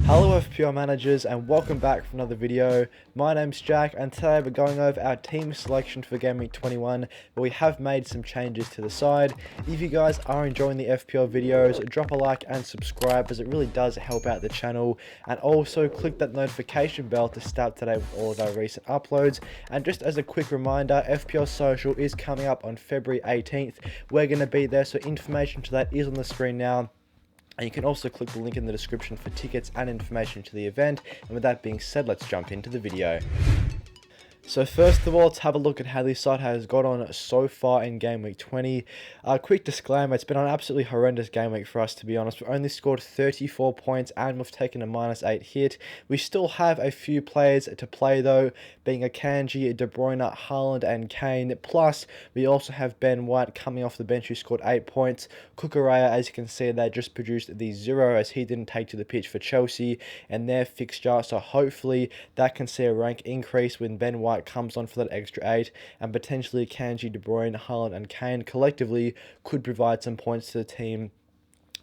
Hello FPL managers and welcome back for another video. My name's Jack and today we're going over our team selection for Game Week 21, but we have made some changes to the side. If you guys are enjoying the FPL videos, drop a like and subscribe as it really does help out the channel, and also click that notification bell to stay up to date with all of our recent uploads. And just as a quick reminder, FPL Social is coming up on February 18th. We're going to be there, so information to that is on the screen now. And you can also click the link in the description for tickets and information to the event. And with that being said, let's jump into the video. So first of all, let's have a look at how this side has got on so far in Game Week 20. Quick disclaimer, it's been an absolutely horrendous game week for us, to be honest. We've only scored 34 points and we've taken a -8 hit. We still have a few players to play though, being Akanji, De Bruyne, Haaland and Kane. Plus, we also have Ben White coming off the bench who scored 8 points. Cucurella, as you can see, they just produced the 0 as he didn't take to the pitch for Chelsea and their fixture. So hopefully that can see a rank increase when Ben White comes on for that extra 8, and potentially Akanji, De Bruyne, Haaland and Kane collectively could provide some points to the team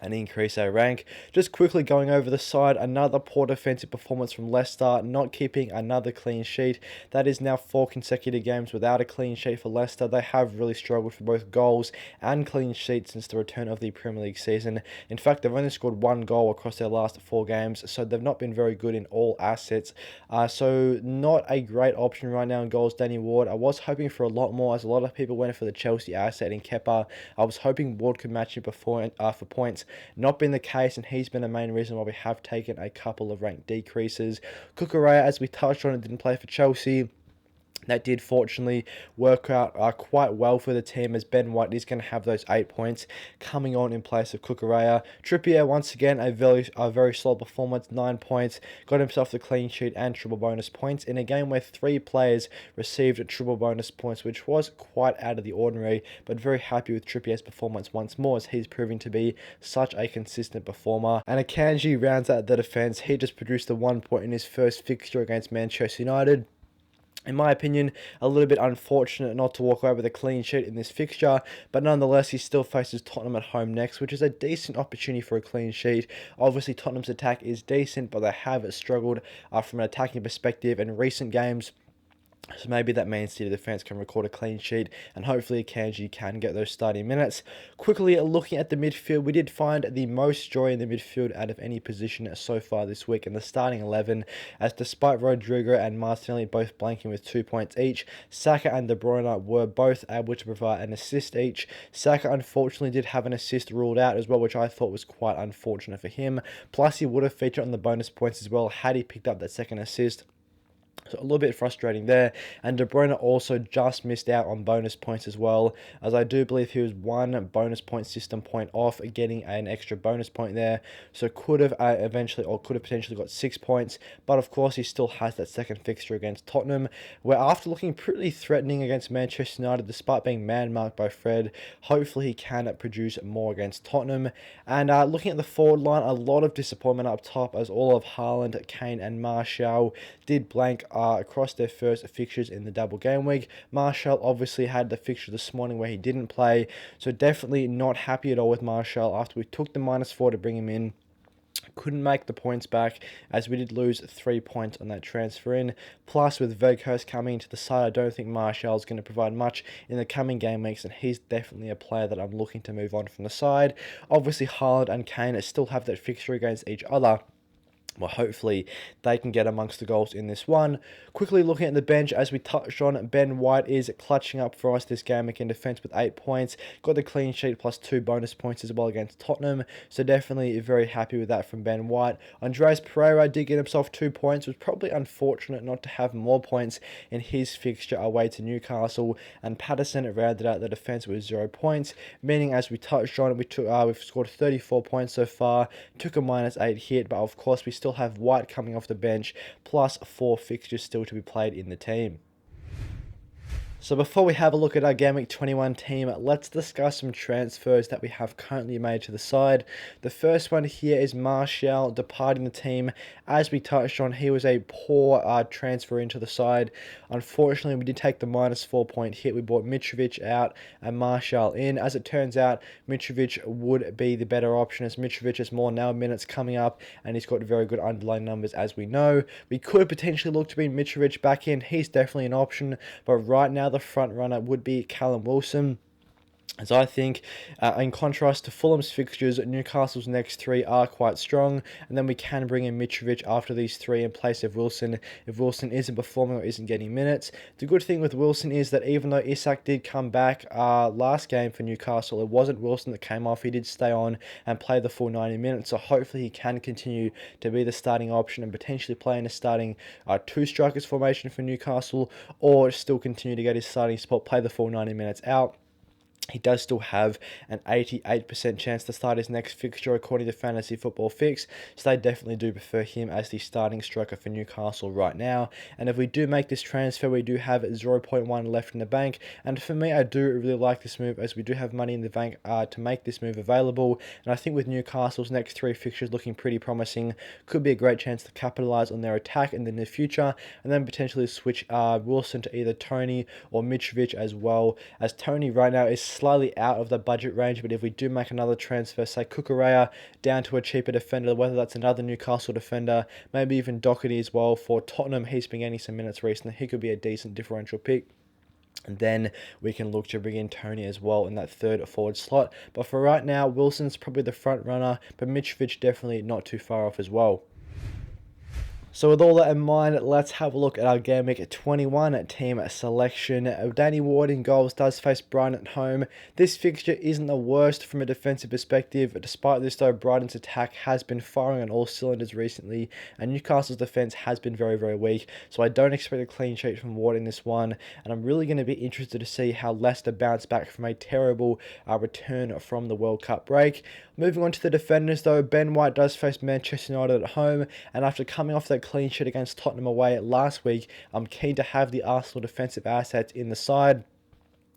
and increase our rank. Just quickly going over the side, another poor defensive performance from Leicester, not keeping another clean sheet. That is now 4 consecutive games without a clean sheet for Leicester. They have really struggled for both goals and clean sheets since the return of the Premier League season. In fact, they've only scored 1 goal across their last 4 games, so they've not been very good in all assets. So not a great option right now in goals, Danny Ward. I was hoping for a lot more, as a lot of people went for the Chelsea asset in Kepa. I was hoping Ward could match him for points. Not been the case, and he's been the main reason why we have taken a couple of rank decreases. Cucurella, as we touched on, didn't play for Chelsea. That did fortunately work out quite well for the team, as Ben White is going to have those 8 points coming on in place of Cucurella. Trippier, once again, a very solid performance, 9 points, got himself the clean sheet and triple bonus points in a game where 3 players received triple bonus points, which was quite out of the ordinary, but very happy with Trippier's performance once more, as he's proving to be such a consistent performer. And Akanji rounds out the defence. He just produced the 1 point in his first fixture against Manchester United. In my opinion, a little bit unfortunate not to walk away with a clean sheet in this fixture, but nonetheless, he still faces Tottenham at home next, which is a decent opportunity for a clean sheet. Obviously, Tottenham's attack is decent, but they have struggled from an attacking perspective in recent games. So maybe that Man City defence can record a clean sheet, and hopefully Akanji can get those starting minutes. Quickly looking at the midfield, we did find the most joy in the midfield out of any position so far this week in the starting 11, as despite Rodrigo and Martinelli both blanking with 2 points each, Saka and De Bruyne were both able to provide an assist each. Saka unfortunately did have an assist ruled out as well, which I thought was quite unfortunate for him. Plus, he would have featured on the bonus points as well had he picked up that second assist. So a little bit frustrating there. And De Bruyne also just missed out on bonus points as well, as I do believe he was 1 bonus point system point off getting an extra bonus point there. So could have potentially got 6 points. But of course, he still has that second fixture against Tottenham, where after looking pretty threatening against Manchester United, despite being man-marked by Fred, hopefully he can produce more against Tottenham. And looking at the forward line, a lot of disappointment up top, as all of Haaland, Kane and Martial did blank across their first fixtures in the double game week. Martial obviously had the fixture this morning where he didn't play, so definitely not happy at all with Martial after we took the -4 to bring him in. Couldn't make the points back, as we did lose 3 points on that transfer in. Plus, with Weghorst coming into the side, I don't think Martial is going to provide much in the coming game weeks, and he's definitely a player that I'm looking to move on from the side. Obviously, Haaland and Kane still have that fixture against each other. Well, hopefully they can get amongst the goals in this one. Quickly looking at the bench, as we touched on, Ben White is clutching up for us this game in defence with 8 points. Got the clean sheet plus 2 bonus points as well against Tottenham. So definitely very happy with that from Ben White. Andreas Pereira did get himself 2 points. It was probably unfortunate not to have more points in his fixture away to Newcastle. And Patterson rounded out the defence with 0 points. Meaning, as we touched on, we've scored 34 points so far. Took a -8 hit, but of course we still have White coming off the bench, plus 4 fixtures still to be played in the team. So before we have a look at our Game Week 21 team, let's discuss some transfers that we have currently made to the side. The first one here is Martial departing the team. As we touched on, he was a poor transfer into the side. Unfortunately, we did take the -4 point hit. We brought Mitrovic out and Martial in. As it turns out, Mitrovic would be the better option, as Mitrovic has more now minutes coming up and he's got very good underlying numbers, as we know. We could potentially look to bring Mitrovic back in. He's definitely an option, but right now the front runner would be Callum Wilson. As I think, in contrast to Fulham's fixtures, Newcastle's next three are quite strong, and then we can bring in Mitrovic after these three in place of Wilson if Wilson isn't performing or isn't getting minutes. The good thing with Wilson is that even though Isak did come back last game for Newcastle, it wasn't Wilson that came off. He did stay on and play the full 90 minutes, so hopefully he can continue to be the starting option and potentially play in a starting two strikers formation for Newcastle, or still continue to get his starting spot, play the full 90 minutes out. He does still have an 88% chance to start his next fixture according to Fantasy Football Fix, so they definitely do prefer him as the starting striker for Newcastle right now. And if we do make this transfer, we do have 0.1 left in the bank, and for me, I do really like this move, as we do have money in the bank to make this move available. And I think with Newcastle's next three fixtures looking pretty promising, could be a great chance to capitalise on their attack in the near future, and then potentially switch Wilson to either Tony or Mitrovic as well, as Tony right now is slightly out of the budget range. But if we do make another transfer, say Cucurella down to a cheaper defender, whether that's another Newcastle defender, maybe even Doherty as well for Tottenham, he's been getting some minutes recently, he could be a decent differential pick. And then we can look to bring in Tony as well in that third forward slot. But for right now, Wilson's probably the front runner, but Mitrovic definitely not too far off as well. So with all that in mind, let's have a look at our Game Week 21 team selection. Danny Ward in goals does face Brighton at home. This fixture isn't the worst from a defensive perspective. Despite this though, Brighton's attack has been firing on all cylinders recently, and Newcastle's defence has been very, very weak. So I don't expect a clean sheet from Ward in this one, and I'm really going to be interested to see how Leicester bounce back from a terrible return from the World Cup break. Moving on to the defenders though, Ben White does face Manchester United at home, and after coming off that clean sheet against Tottenham away last week, I'm keen to have the Arsenal defensive assets in the side,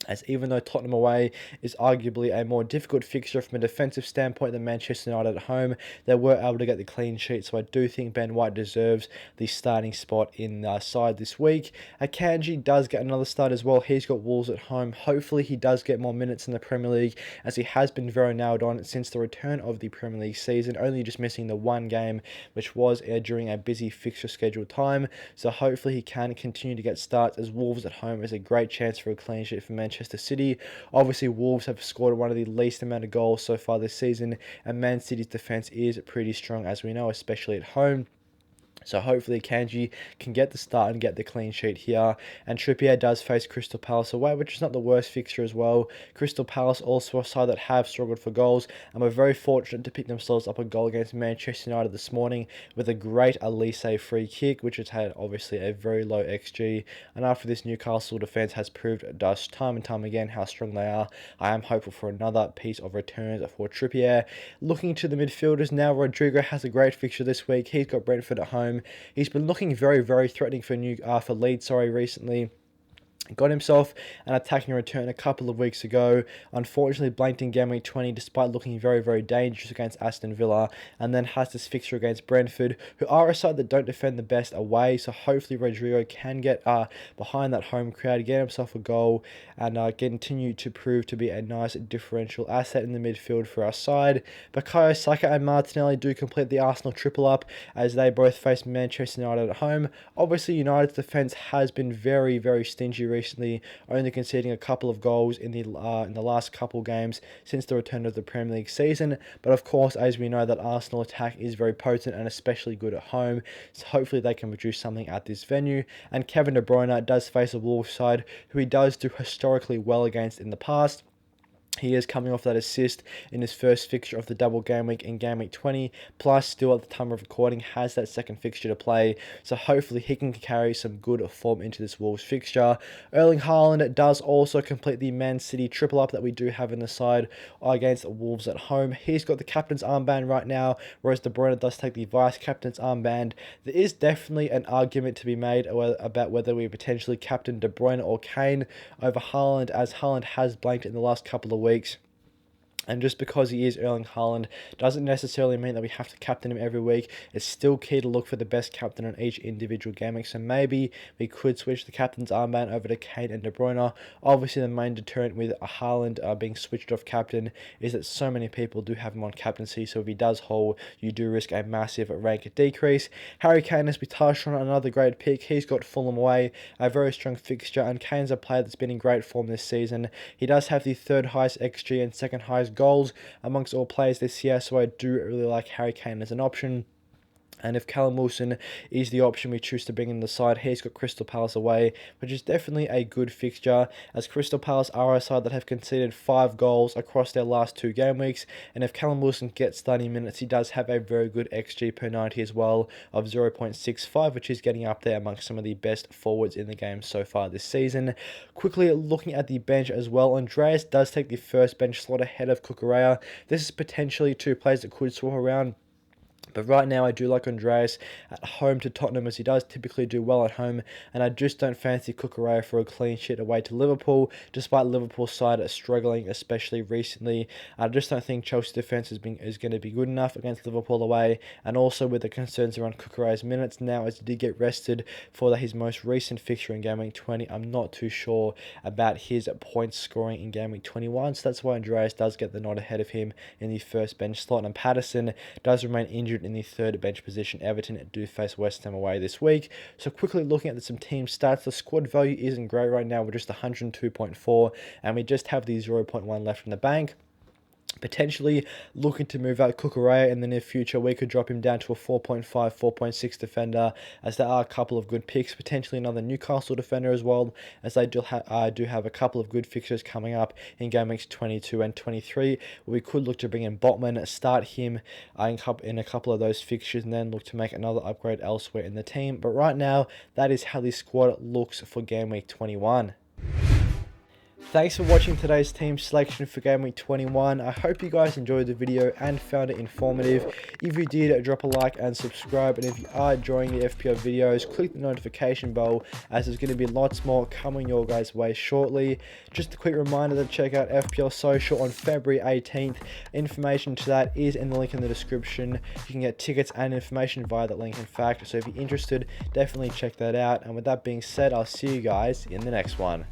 as even though Tottenham away is arguably a more difficult fixture from a defensive standpoint than Manchester United at home, they were able to get the clean sheet, so I do think Ben White deserves the starting spot in the side this week. Akanji does get another start as well. He's got Wolves at home. Hopefully he does get more minutes in the Premier League, as he has been very nailed on since the return of the Premier League season, only just missing the one game, which was during a busy fixture schedule time. So hopefully he can continue to get starts, as Wolves at home is a great chance for a clean sheet for Manchester City. Obviously, Wolves have scored one of the least amount of goals so far this season, and Man City's defence is pretty strong, as we know, especially at home. So hopefully Kanji can get the start and get the clean sheet here. And Trippier does face Crystal Palace away, which is not the worst fixture as well. Crystal Palace also a side that have struggled for goals, and were very fortunate to pick themselves up a goal against Manchester United this morning with a great Elise free kick, which has had obviously a very low XG. And after this, Newcastle defence has proved just time and time again how strong they are. I am hopeful for another piece of returns for Trippier. Looking to the midfielders now, Rodrigo has a great fixture this week. He's got Brentford at home. He's been looking very, very threatening for Leeds recently. Got himself an attacking return a couple of weeks ago. Unfortunately, blanked in Game Week 20 despite looking very, very dangerous against Aston Villa, and then has this fixture against Brentford, who are a side that don't defend the best away. So hopefully Rodrigo can get behind that home crowd, get himself a goal, and continue to prove to be a nice differential asset in the midfield for our side. Bukayo Saka and Martinelli do complete the Arsenal triple up, as they both face Manchester United at home. Obviously, United's defence has been very, very stingy recently, only conceding a couple of goals in the last couple games since the return of the Premier League season. But of course, as we know, that Arsenal attack is very potent and especially good at home, so hopefully they can produce something at this venue. And Kevin De Bruyne does face a Wolves side who he does do historically well against in the past. He is coming off that assist in his first fixture of the double game week in game week 20, plus still at the time of recording has that second fixture to play, so hopefully he can carry some good form into this Wolves fixture. Erling Haaland does also complete the Man City triple up that we do have in the side against Wolves at home. He's got the captain's armband right now, whereas De Bruyne does take the vice captain's armband. There is definitely an argument to be made about whether we potentially captain De Bruyne or Kane over Haaland, as Haaland has blanked in the last couple of weeks. And just because he is Erling Haaland doesn't necessarily mean that we have to captain him every week. It's still key to look for the best captain on each individual game week. So maybe we could switch the captain's armband over to Kane and De Bruyne. Obviously, the main deterrent with Haaland being switched off captain is that so many people do have him on captaincy. So if he does hold, you do risk a massive rank decrease. Harry Kane, as we touched on, another great pick. He's got Fulham away, a very strong fixture, and Kane's a player that's been in great form this season. He does have the third highest XG and second highest goals amongst all players this year, so I do really like Harry Kane as an option. And if Callum Wilson is the option we choose to bring in the side, he's got Crystal Palace away, which is definitely a good fixture, as Crystal Palace are a side that have conceded 5 goals across their last 2 game weeks. And if Callum Wilson gets 30 minutes, he does have a very good XG per 90 as well of 0.65, which is getting up there amongst some of the best forwards in the game so far this season. Quickly looking at the bench as well, Andreas does take the first bench slot ahead of Cucurella. This is potentially 2 players that could swap around. But right now, I do like Andreas at home to Tottenham, as he does typically do well at home, and I just don't fancy Cucurella for a clean sheet away to Liverpool, despite Liverpool's side struggling, especially recently. I just don't think Chelsea's defence is going to be good enough against Liverpool away, and also with the concerns around Cucurella's minutes now, as he did get rested for his most recent fixture in game week 20. I'm not too sure about his points scoring in game week 21, so that's why Andreas does get the nod ahead of him in the first bench slot, and Patterson does remain injured in the third bench position. Everton do face West Ham away this week. So quickly looking at some team stats, the squad value isn't great right now. We're just 102.4, and we just have the 0.1 left in the bank. Potentially looking to move out Cucurella in the near future. We could drop him down to a 4.5, 4.6 defender, as there are a couple of good picks. Potentially another Newcastle defender as well, as they do have a couple of good fixtures coming up in game weeks 22 and 23. We could look to bring in Botman, start him in a couple of those fixtures, and then look to make another upgrade elsewhere in the team. But right now, that is how the squad looks for game week 21. Thanks for watching today's team selection for game week 21. I hope you guys enjoyed the video and found it informative. If you did, drop a like and subscribe. And if you are enjoying the FPL videos, click the notification bell, as there's going to be lots more coming your guys' way shortly. Just a quick reminder to check out FPL Social on February 18th. Information to that is in the link in the description. You can get tickets and information via that link, in fact. So if you're interested, definitely check that out. And with that being said, I'll see you guys in the next one.